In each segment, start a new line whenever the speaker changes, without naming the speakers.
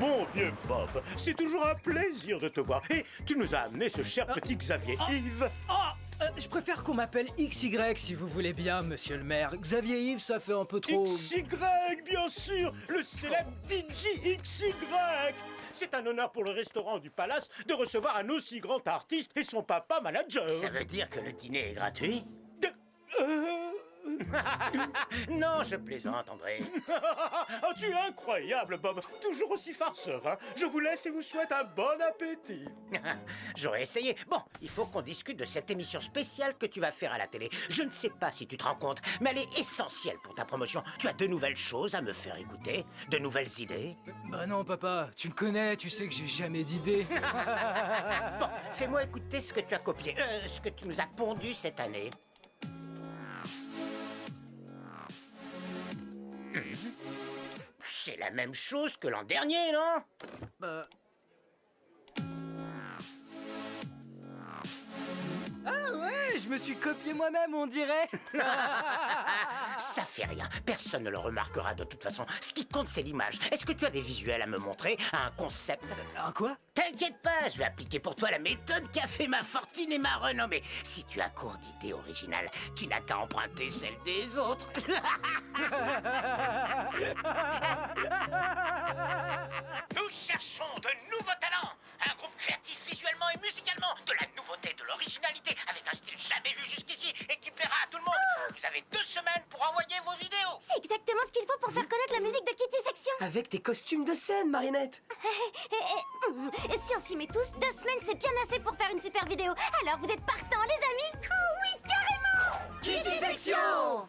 Bon vieux Bob, c'est toujours un plaisir de te voir. Et tu nous as amené ce cher petit Xavier Yves.
Je préfère qu'on m'appelle XY si vous voulez bien, monsieur le maire. Xavier Yves, ça fait un peu trop...
XY, bien sûr, le célèbre DJ XY. C'est un honneur pour le restaurant du Palace de recevoir un aussi grand artiste et son papa manager.
Ça veut dire que le dîner est gratuit?
De-
Non, je plaisante, André.
Oh, tu es incroyable, Bob. Toujours aussi farceur, hein. Je vous laisse et vous souhaite un bon appétit.
J'aurais essayé. Bon, il faut qu'on discute de cette émission spéciale que tu vas faire à la télé. Je ne sais pas si tu te rends compte, mais elle est essentielle pour ta promotion. Tu as de nouvelles choses à me faire écouter, de nouvelles idées.
Bah non, papa, tu me connais, tu sais que j'ai jamais d'idée.
Bon, fais-moi écouter ce que tu as copié, ce que tu nous as pondu cette année. C'est la même chose que l'an dernier, non?
Bah... Ah ouais, je me suis copié moi-même, on dirait.
Ça fait rien, personne ne le remarquera de toute façon. Ce qui compte, c'est l'image. Est-ce que tu as des visuels à me montrer, un concept?
Un quoi?
T'inquiète pas, je vais appliquer pour toi la méthode qui a fait ma fortune et ma renommée. Si tu as court d'idées originales, tu n'as qu'à emprunter celles des autres. Nous cherchons de nouveaux talents, un groupe créatif visuellement et musicalement, de la nouveauté, de l'originalité, avec un style jamais vu jusqu'ici et qui plaira à tout le monde. Vous avez 2 semaines pour envoyer vos vidéos.
C'est exactement ce qu'il faut pour faire connaître la musique de Kitty Section.
Avec tes costumes de scène, Marinette.
Si on s'y met tous, 2 semaines c'est bien assez pour faire une super vidéo. Alors vous êtes partants les amis? Oh oui, carrément!
Kitty Section.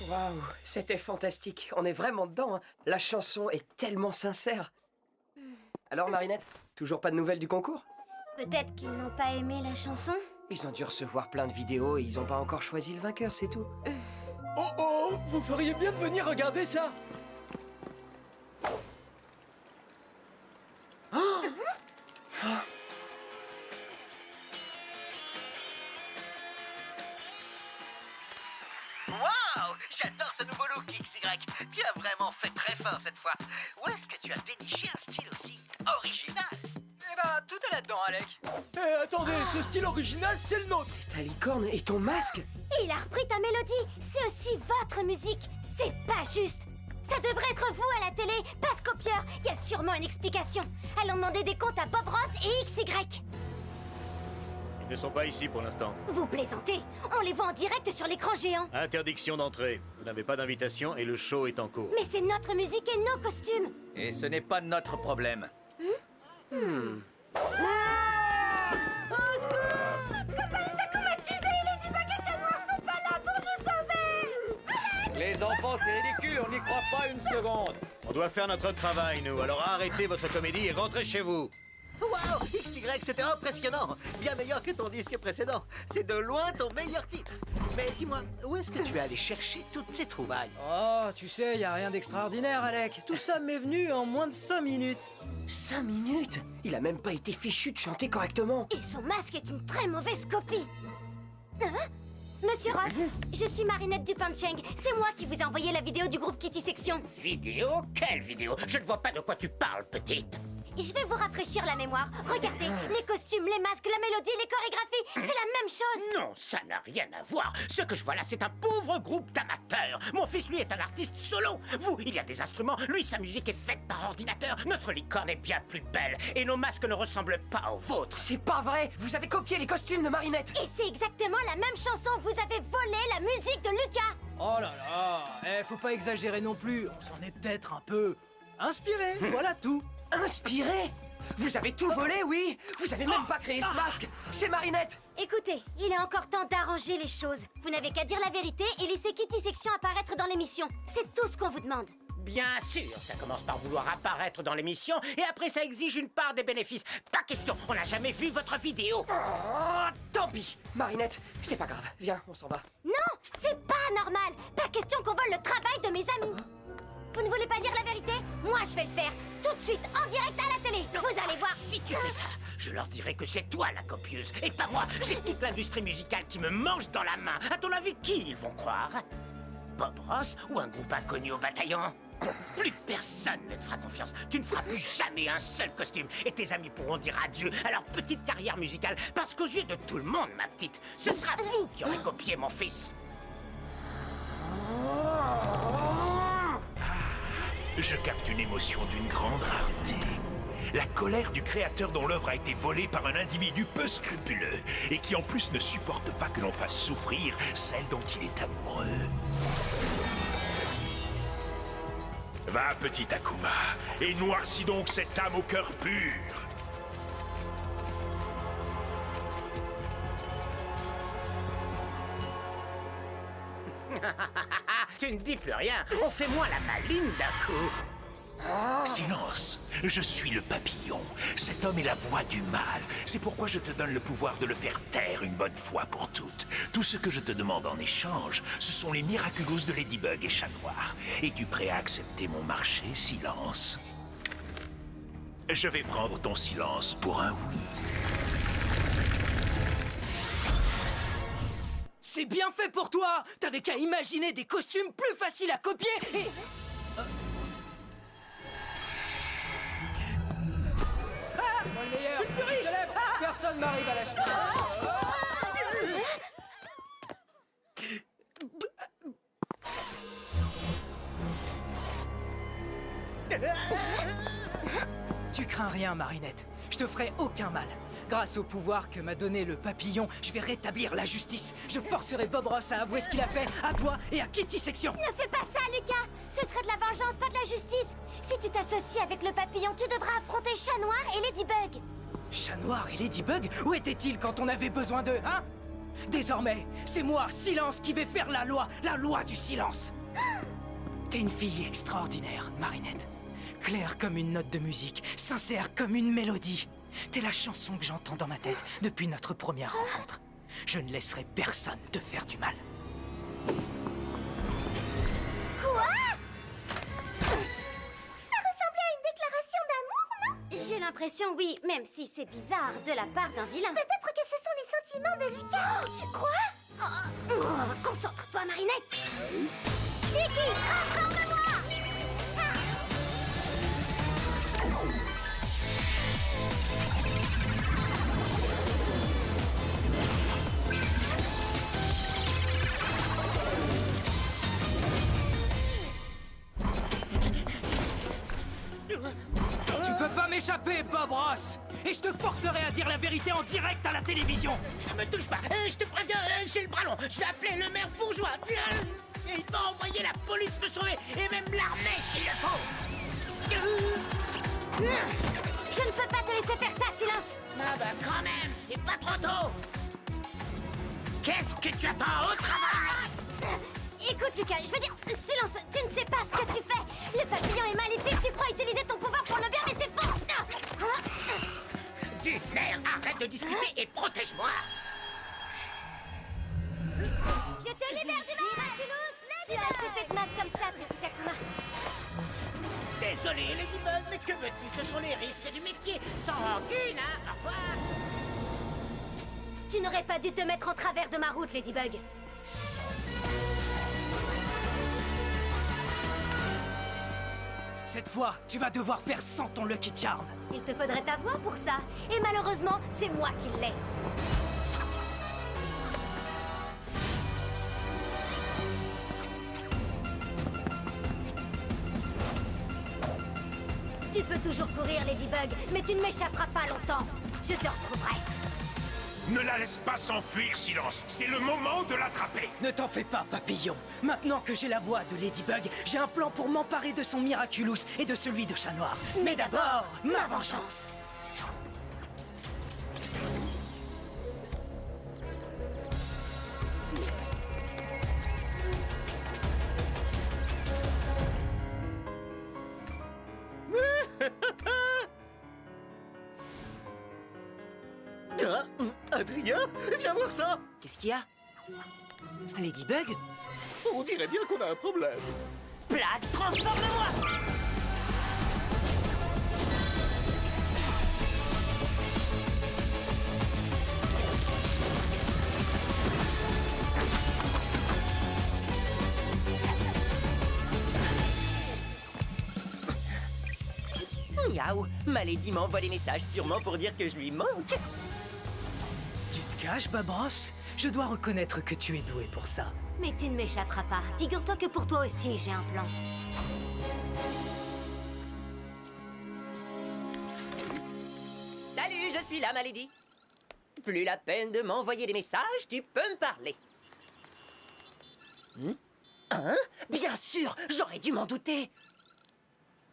Waouh, c'était fantastique. On est vraiment dedans, hein. La chanson est tellement sincère. Alors, Marinette, toujours pas de nouvelles du concours?
Peut-être qu'ils n'ont pas aimé la chanson.
Ils ont dû recevoir plein de vidéos et ils ont pas encore choisi le vainqueur, c'est tout.
Oh oh, vous feriez bien de venir regarder ça.
Waouh! J'adore ce nouveau look, XY. Tu as vraiment fait très fort cette fois. Où est-ce que tu as déniché un style aussi original?
Eh ben, tout est là-dedans, Alec. Eh, attendez, ce style original, c'est le nôtre.
Ta licorne et ton masque?
Et il a repris ta mélodie. C'est aussi votre musique. C'est pas juste. Ça devrait être vous à la télé, pas ce copieur. Il y a sûrement une explication. Allons demander des comptes à Bob Ross et XY.
Ils ne sont pas ici pour l'instant.
Vous plaisantez? On les voit en direct sur l'écran géant.
Interdiction d'entrée. Vous n'avez pas d'invitation et le show est en cours.
Mais c'est notre musique et nos costumes.
Et ce n'est pas notre problème. Les enfants, c'est ridicule, on n'y croit pas une seconde.
On doit faire notre travail, nous. Alors arrêtez votre comédie et rentrez chez vous.
Waouh! XY, c'était impressionnant. Bien meilleur que ton disque précédent. C'est de loin ton meilleur titre. Mais dis-moi, où est-ce que tu es allé chercher toutes ces trouvailles?
Oh, tu sais, y a rien d'extraordinaire, Alec. Tout ça m'est venu en moins de 5 minutes.
5 minutes? Il a même pas été fichu de chanter correctement.
Et son masque est une très mauvaise copie. Hein? Monsieur Ross, je suis Marinette Dupin-Cheng. C'est moi qui vous ai envoyé la vidéo du groupe Kitty Section.
Vidéo? Quelle vidéo? Je ne vois pas de quoi tu parles, petite.
Je vais vous rafraîchir la mémoire. Regardez, les costumes, les masques, la mélodie, les chorégraphies, c'est la même chose.
Non, ça n'a rien à voir. Ce que je vois là, c'est un pauvre groupe d'amateurs. Mon fils, lui, est un artiste solo. Vous, il y a des instruments. Lui, sa musique est faite par ordinateur. Notre licorne est bien plus belle. Et nos masques ne ressemblent pas aux vôtres.
C'est pas vrai! Vous avez copié les costumes de Marinette!
Et c'est exactement la même chanson. Vous avez volé la musique de Lucas.
Oh là là, faut pas exagérer non plus, on s'en est peut-être un peu inspiré, voilà tout.
Inspiré? Vous avez tout volé, oui? Vous avez même pas créé ce masque! C'est Marinette!
Écoutez, il est encore temps d'arranger les choses. Vous n'avez qu'à dire la vérité et laisser Kitty Section apparaître dans l'émission. C'est tout ce qu'on vous demande.
Bien sûr, ça commence par vouloir apparaître dans l'émission et après ça exige une part des bénéfices. Pas question, on n'a jamais vu votre vidéo.
Oh, tant pis! Marinette, c'est pas grave. Viens, on s'en va.
Non, c'est pas normal. Pas question qu'on vole le travail de mes amis. Vous ne voulez pas dire la vérité? Moi, je vais le faire. Tout de suite, en direct à la télé. Vous allez voir.
Si tu fais ça, je leur dirai que c'est toi la copieuse et pas moi. J'ai toute l'industrie musicale qui me mange dans la main. À ton avis, qui ils vont croire? Bob Ross ou un groupe inconnu au bataillon? Plus personne ne te fera confiance. Tu ne feras plus jamais un seul costume et tes amis pourront dire adieu à leur petite carrière musicale parce qu'aux yeux de tout le monde, ma petite, ce sera vous qui aurez copié mon fils.
Je capte une émotion d'une grande rareté. La colère du créateur dont l'œuvre a été volée par un individu peu scrupuleux et qui en plus ne supporte pas que l'on fasse souffrir celle dont il est amoureux. Va, petit Akuma, et noircis donc cette âme au cœur pur.
Tu ne dis plus rien. On fait moins la maline d'un coup.
Silence, je suis le papillon. Cet homme est la voix du mal. C'est pourquoi je te donne le pouvoir de le faire taire une bonne fois pour toutes. Tout ce que je te demande en échange, ce sont les miraculous de Ladybug et Chat Noir. Es-tu prêt à accepter mon marché, Silence? Je vais prendre ton silence pour un oui.
C'est bien fait pour toi. T'avais qu'à imaginer des costumes plus faciles à copier et... Moi le meilleur, je suis plus riche. Personne m'arrive à la cheville. Tu crains rien, Marinette. Je te ferai aucun mal. Grâce au pouvoir que m'a donné le papillon, je vais rétablir la justice. Je forcerai Bob Ross à avouer ce qu'il a fait à toi et à Kitty Section.
Ne fais pas ça, Lucas. Ce serait de la vengeance, pas de la justice. Si tu t'associes avec le papillon, tu devras affronter Chat Noir et Ladybug.
Chat Noir et Ladybug, où étaient-ils quand on avait besoin d'eux, hein? Désormais, c'est moi, Silence, qui vais faire la loi du silence. T'es une fille extraordinaire, Marinette. Claire comme une note de musique, sincère comme une mélodie. T'es la chanson que j'entends dans ma tête depuis notre première rencontre. Je ne laisserai personne te faire du mal.
Quoi? Ça ressemblait à une déclaration d'amour, non? J'ai l'impression, oui, même si c'est bizarre, de la part d'un vilain. Peut-être que ce sont les sentiments de Lucas. Oh, tu crois? Concentre-toi, Marinette. Tiki, transforme-moi!
Tu peux pas m'échapper, Bob Ross! Et je te forcerai à dire la vérité en direct à la télévision!
Ne me touche pas. Je te préviens, j'ai le bras long. Je vais appeler le maire bourgeois. Et il va envoyer la police me sauver et même l'armée s'il le faut.
Je ne peux pas te laisser faire ça, Silence.
Ah bah quand même, c'est pas trop tôt. Qu'est-ce que tu attends au travail?
Écoute, Lucas, je veux dire, Silence, tu ne sais pas ce que tu fais. Le papillon est maléfique, tu crois utiliser ton pouvoir pour le bien, mais c'est faux.
Du nerf, arrête de discuter et protège-moi.
Je te libère du miraculous. Tu as assez fait de mal comme ça, petit Akuma.
Désolé, Ladybug, mais que veux-tu? Ce sont les risques du métier. Sans rancune, hein? Au revoir.
Tu n'aurais pas dû te mettre en travers de ma route, Ladybug.
Cette fois, tu vas devoir faire sans ton Lucky Charm.
Il te faudrait ta voix pour ça. Et malheureusement, c'est moi qui l'ai. Tu peux toujours courir, Ladybug, mais tu ne m'échapperas pas longtemps. Je te retrouverai.
Ne la laisse pas s'enfuir, Silence. C'est le moment de l'attraper.
Ne t'en fais pas, papillon. Maintenant que j'ai la voix de Ladybug, j'ai un plan pour m'emparer de son Miraculous et de celui de Chat Noir. Mais d'abord, ma vengeance.
Adrien, viens voir ça.
Qu'est-ce qu'il y a? Ladybug?
On dirait bien qu'on a un problème.
Plague, transforme-moi!
Miaou, ma lady m'envoie des messages sûrement pour dire que je lui manque.
Tu te caches, Babros? Je dois reconnaître que tu es doué pour ça.
Mais tu ne m'échapperas pas. Figure-toi que pour toi aussi, j'ai un plan.
Salut, je suis là, ma lady. Plus la peine de m'envoyer des messages, tu peux me parler. Hein? Bien sûr, j'aurais dû m'en douter.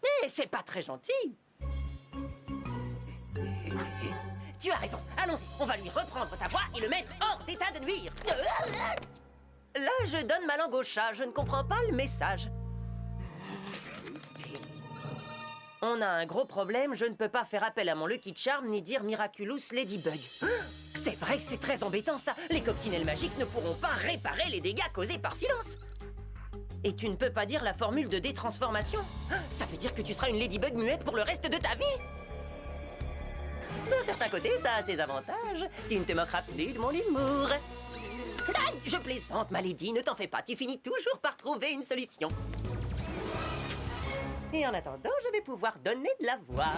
Mais c'est pas très gentil. Tu as raison, allons-y, on va lui reprendre ta voix et le mettre hors d'état de nuire. Là, je donne ma langue au chat, je ne comprends pas le message. On a un gros problème, je ne peux pas faire appel à mon Lucky Charm ni dire Miraculous Ladybug. C'est vrai que c'est très embêtant ça, les coccinelles magiques ne pourront pas réparer les dégâts causés par Silence. Et tu ne peux pas dire la formule de détransformation? Ça veut dire que tu seras une Ladybug muette pour le reste de ta vie? D'un certain côté, ça a ses avantages. Tu ne te moqueras plus de mon humour. Aïe, je plaisante, ma lady, ne t'en fais pas, tu finis toujours par trouver une solution. Et en attendant, je vais pouvoir donner de la voix.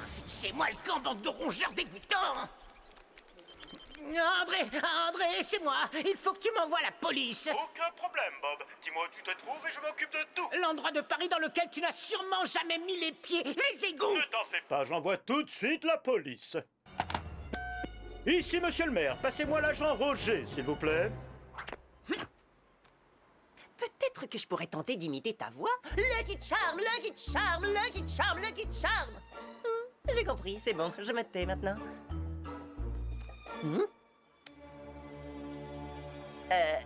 Fixez-moi le camp, bande de rongeurs dégoûtants! André, c'est moi! Il faut que tu m'envoies la police!
Aucun problème, Bob. Dis-moi où tu te trouves et je m'occupe de tout.
L'endroit de Paris dans lequel tu n'as sûrement jamais mis les pieds, les égouts!
Ne t'en fais pas, j'envoie tout de suite la police. Ici, monsieur le maire, passez-moi l'agent Roger, s'il vous plaît.
Peut-être que je pourrais tenter d'imiter ta voix. Lucky Charm, Lucky Charm, Lucky Charm, Lucky Charm. J'ai compris, c'est bon, je me tais maintenant.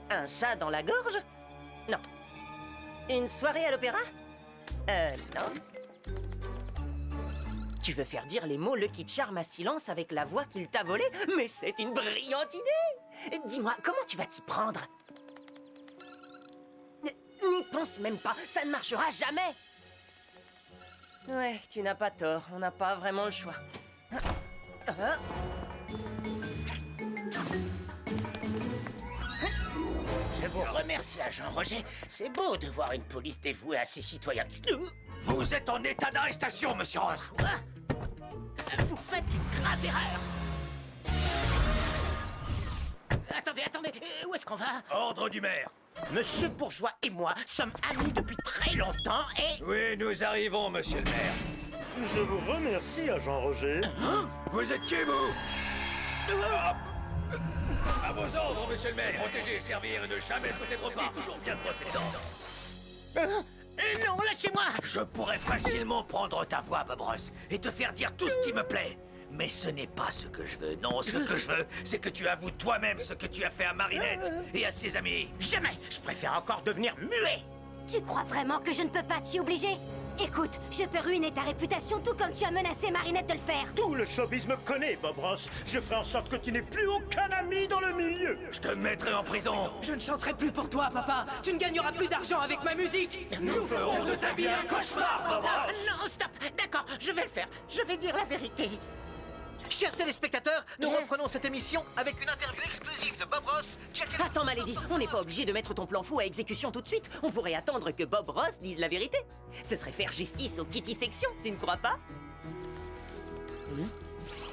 Un chat dans la gorge? Non. Une soirée à l'opéra? Non. Tu veux faire dire les mots Lucky Charm à Silence avec la voix qu'il t'a volée? Mais c'est une brillante idée! Dis-moi, comment tu vas t'y prendre? N'y pense même pas, ça ne marchera jamais! Ouais, tu n'as pas tort, on n'a pas vraiment le choix.
Je vous remercie, agent Roger. C'est beau de voir une police dévouée à ses citoyens.
Vous êtes en état d'arrestation, monsieur Ross.
Quoi? Vous faites une grave erreur. Attendez, où est-ce qu'on va?
Ordre du maire.
Monsieur Bourgeois et moi sommes amis depuis très longtemps et...
Oui, nous arrivons, monsieur le maire.
Je vous remercie, agent Roger.
Vous êtes qui, vous? À vos ordres, monsieur le maire. Protéger, servir et ne jamais sauter trop pas. Toujours bien se brosser les dents.
Non, lâchez-moi!
Je pourrais facilement prendre ta voix, Bob Ross, et te faire dire tout ce qui me plaît. Mais ce n'est pas ce que je veux. Non, ce que je veux, c'est que tu avoues toi-même ce que tu as fait à Marinette et à ses amis.
Jamais! Je préfère encore devenir muet!
Tu crois vraiment que je ne peux pas t'y obliger? Écoute, je peux ruiner ta réputation tout comme tu as menacé Marinette de le faire.
Tout le showbiz me connaît, Bob Ross. Je ferai en sorte que tu n'aies plus aucun ami dans le milieu.
Je te mettrai en prison.
Je ne chanterai plus pour toi, papa. Tu ne gagneras plus d'argent avec ma musique.
Nous ferons de ta vie un cauchemar, Bob Ross.
Non, stop! D'accord, je vais le faire. Je vais dire la vérité.
Chers téléspectateurs, nous reprenons cette émission avec une interview exclusive de Bob Ross qui a...
Attends, ma lady, on n'est pas obligé de mettre ton plan fou à exécution tout de suite. On pourrait attendre que Bob Ross dise la vérité. Ce serait faire justice aux Kitty Section, tu ne crois pas?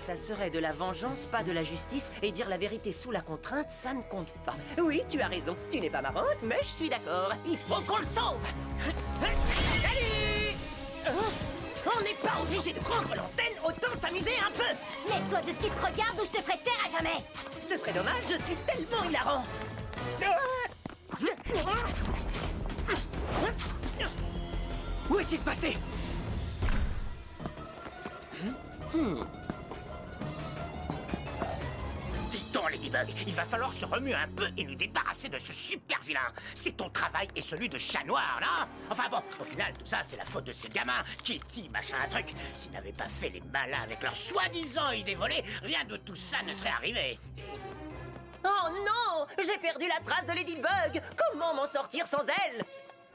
Ça serait de la vengeance, pas de la justice, et dire la vérité sous la contrainte, ça ne compte pas. Oui, tu as raison, tu n'es pas marrante, mais je suis d'accord. Il faut qu'on le sauve. Salut! On n'est pas obligé de rendre l'antenne autant s'amuser un peu.
Mets-toi de ce qui te regarde ou je te ferai taire à jamais.
Ce serait dommage, je suis tellement hilarant.
Où est-il passé?
Dis donc, Ladybug, il va falloir se remuer un peu et nous débarrasser de ce super vilain. C'est ton travail et celui de chat noir, non? Enfin bon, au final, tout ça, c'est la faute de ces gamins. Kitty, machin, un truc. S'ils n'avaient pas fait les malins avec leur soi-disant idée volée, rien de tout ça ne serait arrivé.
Oh non, j'ai perdu la trace de Ladybug. Comment m'en sortir sans elle?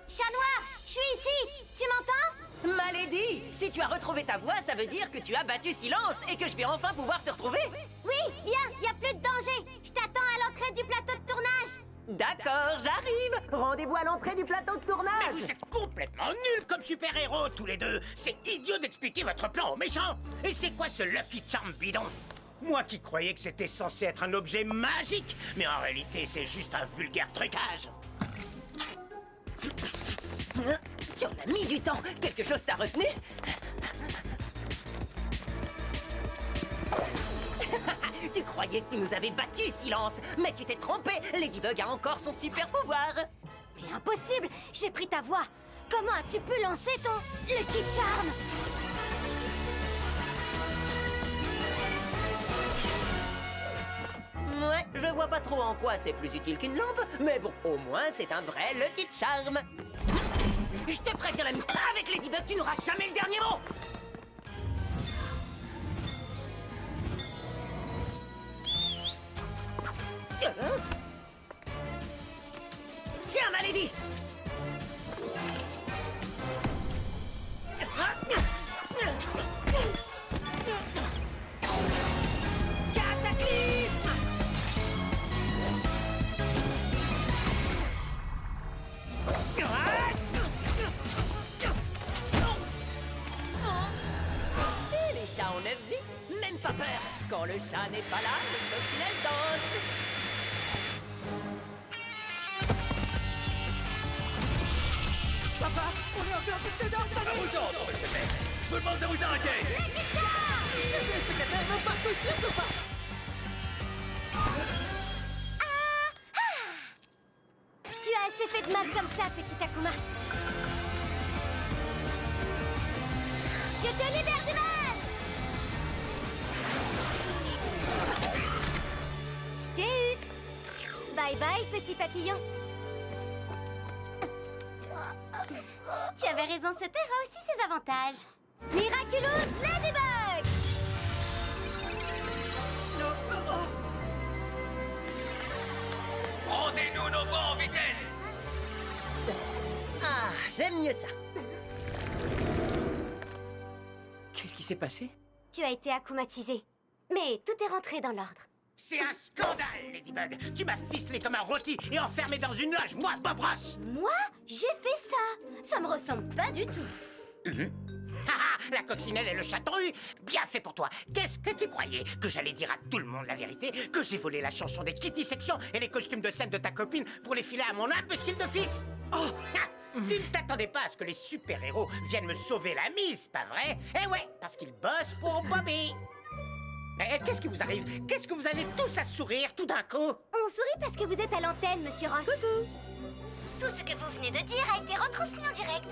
Chat noir, je suis ici. Tu m'entends?
Ma Lady, si tu as retrouvé ta voix, ça veut dire que tu as battu Silence et que je vais enfin pouvoir te retrouver.
Oui, viens, y a plus de danger. Je t'attends à l'entrée du plateau de tournage.
D'accord, j'arrive. Rendez-vous à l'entrée du plateau de
Mais
tournage.
vous êtes complètement nuls comme super-héros, tous les deux. C'est idiot d'expliquer votre plan aux méchants. Et c'est quoi ce Lucky Charm bidon? Moi qui croyais que c'était censé être un objet magique, mais en réalité, c'est juste un vulgaire trucage.
Tu en as mis du temps. Quelque chose t'a retenu? Tu croyais que tu nous avais battus, Silence, mais tu t'es trompé. Ladybug a encore son super pouvoir.
Mais impossible, j'ai pris ta voix. Comment as-tu pu lancer ton Lucky Charm?
Ouais, je vois pas trop en quoi c'est plus utile qu'une lampe, mais bon, au moins c'est un vrai Lucky Charm. Je te préviens, l'ami, avec Ladybug, tu n'auras jamais le dernier mot. Tiens, ma Lady. Cataclysme. Et les chats ont 9 vies, même pas peur. Quand le chat n'est pas là, le coccinelle danse.
Papa, on est encore disque danse,
À vos ordres, monsieur le maire. Je vous demande de vous arrêter.
Tu as assez fait de mal comme ça, petit Akuma. Je te libère du mal. Je t'ai eu. Bye bye, petit papillon. Tu avais raison, ce terre a aussi ses avantages. Miraculous Ladybug!
Rendez-nous nos voix en vitesse.
Ah, j'aime mieux ça.
Qu'est-ce qui s'est passé?
Tu as été akumatisé. Mais tout est rentré dans l'ordre.
C'est un scandale, Ladybug. Tu m'as ficelé comme un rôti et enfermé dans une loge, moi, Bob Ross.
Moi, j'ai fait ça. Ça me ressemble pas du tout.
Haha, la coccinelle et le chaton eu. Bien fait pour toi. Qu'est-ce que tu croyais? Que j'allais dire à tout le monde la vérité? Que j'ai volé la chanson des Kitty Section et les costumes de scène de ta copine pour les filer à mon imbécile de fils? Oh! Tu ne t'attendais pas à ce que les super-héros viennent me sauver la mise, pas vrai? Eh ouais, parce qu'ils bossent pour Bobby. Mais qu'est-ce qui vous arrive? Qu'est-ce que vous avez tous à sourire tout d'un coup?
On sourit parce que vous êtes à l'antenne, monsieur Ross. Tout ce que vous venez de dire a été retransmis en direct.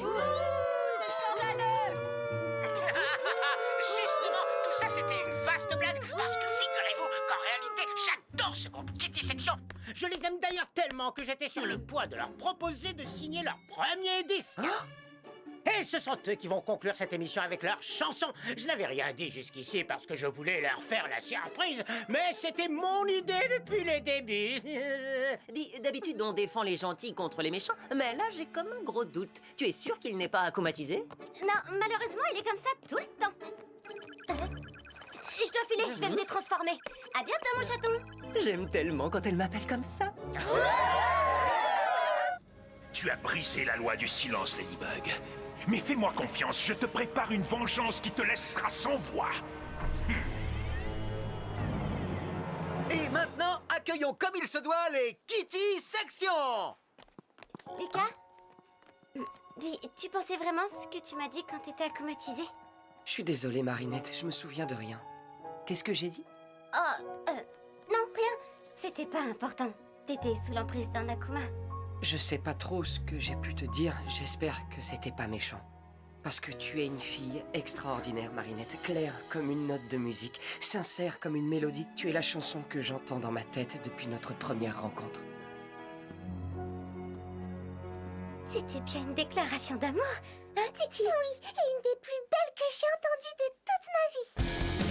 Justement, tout ça c'était une vaste blague parce que figurez-vous qu'en réalité, j'adore ce groupe Kitty Section. Je les aime d'ailleurs tellement que j'étais sur le point de leur proposer de signer leur premier disque. Et ce sont eux qui vont conclure cette émission avec leur chanson. Je n'avais rien dit jusqu'ici parce que je voulais leur faire la surprise, mais c'était mon idée depuis le début.
Dis, d'habitude, on défend les gentils contre les méchants, mais là, j'ai comme un gros doute. Tu es sûr qu'il n'est pas akumatisé?
Non, malheureusement, il est comme ça tout le temps. Je dois filer, je vais me détransformer. À bientôt, mon chaton.
J'aime tellement quand elle m'appelle comme ça.
Tu as brisé la loi du silence, Ladybug. Mais fais-moi confiance, je te prépare une vengeance qui te laissera sans voix.
Et maintenant, accueillons comme il se doit les Kitty Section.
Lucas, dis, tu pensais vraiment ce que tu m'as dit quand t'étais akumatisé?
Je suis désolé, Marinette, je me souviens de rien. Qu'est-ce que j'ai dit?
Oh, non, rien. C'était pas important. T'étais sous l'emprise d'un Akuma.
Je sais pas trop ce que j'ai pu te dire, j'espère que c'était pas méchant. Parce que tu es une fille extraordinaire, Marinette, claire comme une note de musique, sincère comme une mélodie. Tu es la chanson que j'entends dans ma tête depuis notre première rencontre.
C'était bien une déclaration d'amour, hein, Tiki? Oui, et une des plus belles que j'ai entendues de toute ma vie.